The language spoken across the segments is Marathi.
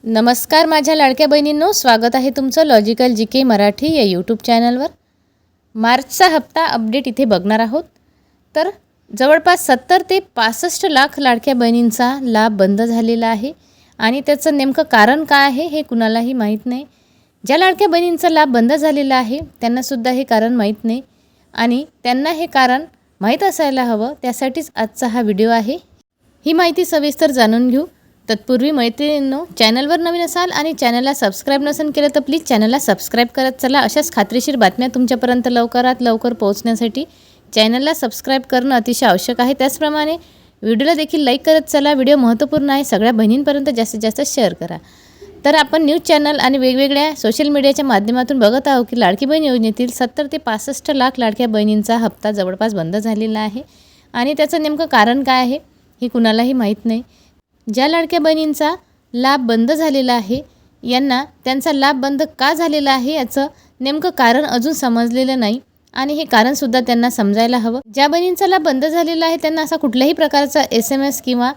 नमस्कार माझ्या लाडक्या बहिणींनो, स्वागत आहे तुमचं लॉजिकल जी के मराठी या यूट्यूब चॅनलवर। मार्चचा हप्ता अपडेट इथे बघणार आहोत। तर जवळपास 70 ते 65 लाख लाडक्या बहिणींचा लाभ बंद झालेला आहे आणि त्याचं नेमकं कारण काय आहे हे कुणालाही माहीत नाही। ज्या लाडक्या बहिणींचा लाभ बंद झालेला आहे त्यांनासुद्धा हे कारण माहीत नाही आणि त्यांना हे कारण माहीत असायला हवं, त्यासाठीच आजचा हा व्हिडिओ आहे। ही माहिती सविस्तर जाणून घेऊ। तत्पूर्वी मैत्रिणींनो, चॅनलवर नवीन असाल आणि चॅनलला सबस्क्राईब नसेल केलं तर प्लीज चॅनलला सबस्क्राईब करत चला। अशाच खात्रीशीर बातम्या तुमच्यापर्यंत लवकरात लवकर पोहोचण्यासाठी चॅनलला सबस्क्राईब करणं अतिशय आवश्यक आहे। त्याचप्रमाणे व्हिडिओला देखील लाईक करत चला। व्हिडिओ महत्त्वपूर्ण आहे, सगळ्या बहिणींपर्यंत जास्तीत जास्त शेअर करा। तर आपण न्यूज चॅनल आणि वेगवेगळ्या सोशल मीडियाच्या माध्यमातून बघत आहोत की लाडकी बहीण योजनेतील 70 ते 65 लाख लाडक्या बहिणींचा हप्ता जवळपास बंद झालेला आहे आणि त्याचं नेमकं कारण काय आहे हे कुणालाही माहीत नाही। ज्या लाडक्या बहिणींचा लाभ बंद झालेला आहे यांना त्यांचा लाभ बंद का झालेला आहे याचं नेमकं कारण अजून समजलेलं नाही आणि हे कारणसुद्धा त्यांना समजायला हवं। ज्या बहिणींचा लाभ बंद झालेला आहे त्यांना असा कुठल्याही प्रकारचा SMS किंवा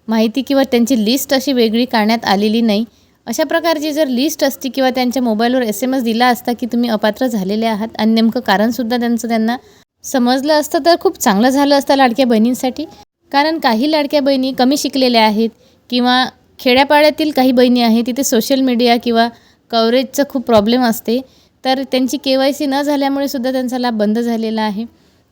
माहिती किंवा त्यांची लिस्ट अशी वेगळी काढण्यात आलेली नाही। अशा प्रकारची जर लिस्ट असती किंवा त्यांच्या मोबाईलवर SMS दिला असता की तुम्ही अपात्र झालेले आहात आणि नेमकं कारणसुद्धा त्यांना समजलं असतं तर खूप चांगलं झालं असतं लाडक्या बहिणींसाठी। कारण काही लाडक्या बहिणी कमी शिकलेल्या आहेत किंवा खेड्यापाड्यातील काही बहिणी आहेत, तिथे सोशल मीडिया किंवा कव्हरेजचं खूप प्रॉब्लेम असते, तर त्यांची KYC न झाल्यामुळे सुद्धा त्यांचा लाभ बंद झालेला आहे।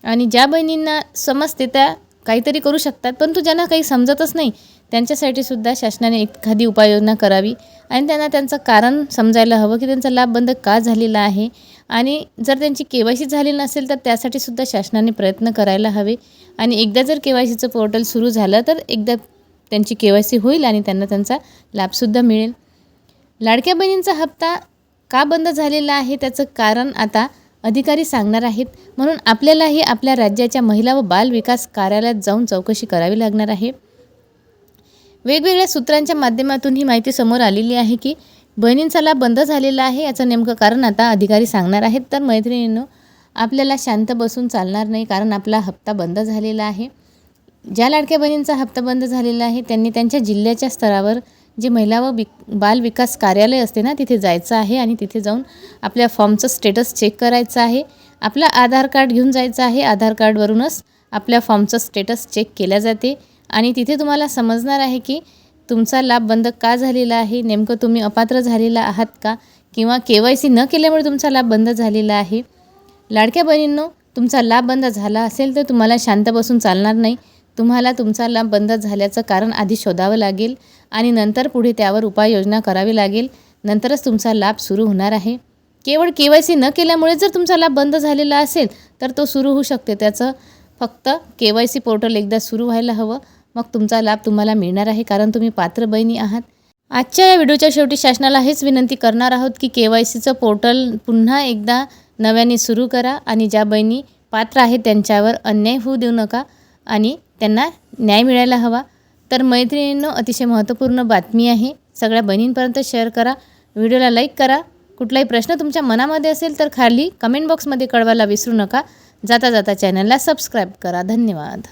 आणि ज्या बहिणींना समजते त्या काहीतरी करू शकतात, परंतु ज्यांना काही समजतच नाही त्यांच्यासाठी सुद्धा शासनाने एखादी उपाययोजना करावी आणि त्यांना त्यांचं कारण समजायला हवं की त्यांचा लाभ बंद का झालेला आहे। आणि जर त्यांची KYC झालेली नसेल तर त्यासाठी सुद्धा शासनाने प्रयत्न करायला हवे आणि एकदा जर KYCचं पोर्टल सुरू झालं तर एकदा त्यांची KYC होईल आणि त्यांना त्यांचा लाभसुद्धा मिळेल। लाडक्या बहिणींचा हप्ता का बंद झालेला आहे त्याचं कारण आता अधिकारी सांगणार आहेत, म्हणून आपल्यालाही आपल्या राज्याच्या महिला व बाल विकास कार्यालयात जाऊन चौकशी करावी लागणार आहे। वेगवेगळ्या सूत्रांच्या माध्यमातून ही माहिती समोर आलेली आहे की बहिणींचा लाभ बंद झालेला आहे, याचं नेमकं कारण आता अधिकारी सांगणार आहेत। तर मैत्रिणींनो, आपल्याला शांत बसून चालणार नाही, कारण आपला हप्ता बंद झालेला आहे। ज्या लाडक्या बहिणींचा हप्ता बंद झालेला आहे त्यांनी त्यांच्या जिल्ह्याच्या स्तरावर जे महिला व बाल विकास कार्यालय असते ना, तिथे जायचं आहे आणि तिथे जाऊन आपल्या फॉर्मचं स्टेटस चेक करायचं आहे। आपलं आधार कार्ड घेऊन जायचं आहे, आधार कार्डवरूनच आपल्या फॉर्मचं स्टेटस चेक केल्या जाते आणि तिथे तुम्हाला समजणार आहे की तुमचा लाभ बंद का झालेला आहे, नेमकं तुम्ही अपात्र झालेला आहात का किंवा KYC न केल्यामुळे तुमचा लाभ बंद झालेला आहे। लाडक्या बहिणींनो, तुमचा लाभ बंद झाला असेल तर तुम्हाला शांत बसून चालणार नाही। तुम्हाला तुमचा लाभ बंद झाल्याचं कारण आधी शोधावं लागेल आणि नंतर पुढे त्यावर उपाययोजना करावी लागेल, नंतरच तुमचा लाभ सुरू होणार आहे। केवळ KYC न केल्यामुळे जर तुमचा लाभ बंद झालेला असेल तर तो सुरू होऊ शकते, त्याचं फक्त KYC पोर्टल एकदा सुरू व्हायला हवं, मग तुमचा लाभ तुम्हाला मिळणार आहे, कारण तुम्ही पात्र बहिणी आहात। आजच्या या व्हिडिओच्या शेवटी शासनाला हेच विनंती करणार आहोत की KYCचं पोर्टल पुन्हा एकदा नव्याने सुरू करा आणि ज्या बहिणी पात्र आहेत त्यांच्यावर अन्याय होऊ देऊ नका आणि त्यांना न्याय मिळायला हवा। तर मैत्रिणींनो, अतिशय महत्त्वपूर्ण बातमी आहे, सगळ्या बहिणींपर्यंत शेअर करा, व्हिडिओला लाईक करा। कुठलाही प्रश्न तुमच्या मनामध्ये असेल तर खाली कमेंट बॉक्समध्ये कळवायला विसरू नका। जाता जाता चॅनलला सबस्क्राईब करा। धन्यवाद।